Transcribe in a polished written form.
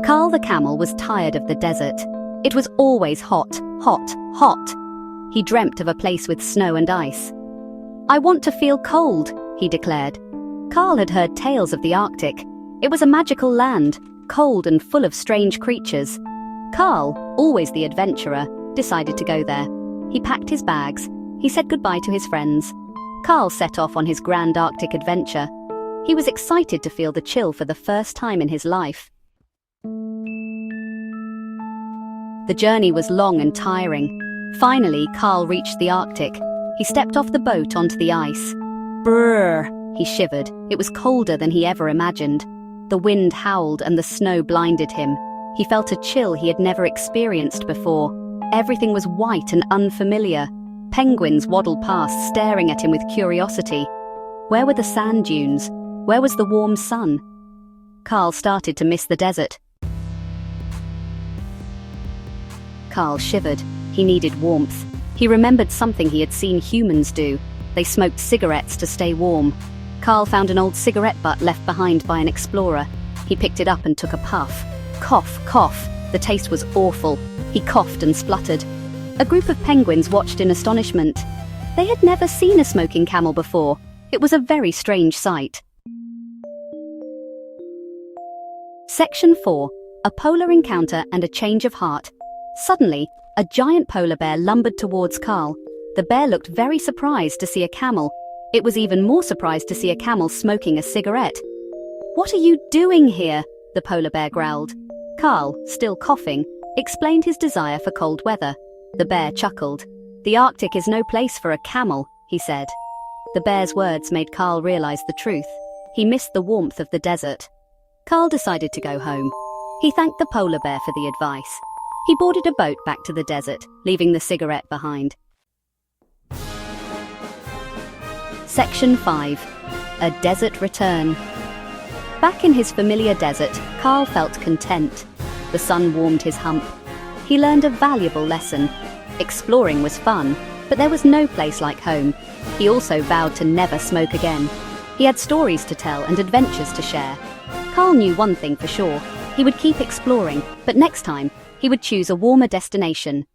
Carl the camel was tired of the desert. It was always hot, hot, hot. He dreamt of a place with snow and ice. "I want to feel cold," he declared. Carl had heard tales of the Arctic. It was a magical land, cold and full of strange creatures. Carl, always the adventurer, decided to go there. He packed his bags. He said goodbye to his friends. Carl set off on his grand Arctic adventure. He was excited to feel the chill for the first time in his life. The journey was long and tiring. Finally, Carl reached the Arctic. He stepped off the boat onto the ice. Brrr, he shivered. It was colder than he ever imagined. The wind howled and the snow blinded him. He felt a chill he had never experienced before. Everything was white and unfamiliar. Penguins waddled past, staring at him with curiosity. Where were the sand dunes? Where was the warm sun? Carl started to miss the desert. Carl shivered. He needed warmth. He remembered something he had seen humans do. They smoked cigarettes to stay warm. Carl found an old cigarette butt left behind by an explorer. He picked it up and took a puff. Cough, cough. The taste was awful. He coughed and spluttered. A group of penguins watched in astonishment. They had never seen a smoking camel before. It was a very strange sight. Section 4. A polar encounter and a change of heart. Suddenly, a giant polar bear lumbered towards Carl. The bear looked very surprised to see a camel. It was even more surprised to see a camel smoking a cigarette. "What are you doing here?" the polar bear growled. Carl, still coughing, explained his desire for cold weather. The bear chuckled. "The Arctic is no place for a camel," he said. The bear's words made Carl realize the truth. He missed the warmth of the desert. Carl decided to go home. He thanked the polar bear for the advice. He boarded a boat back to the desert, leaving the cigarette behind. Section 5. A desert return. Back in his familiar desert, Carl felt content. The sun warmed his hump. He learned a valuable lesson. Exploring was fun, but there was no place like home. He also vowed to never smoke again. He had stories to tell and adventures to share. Carl knew one thing for sure. He would keep exploring, but next time, he would choose a warmer destination.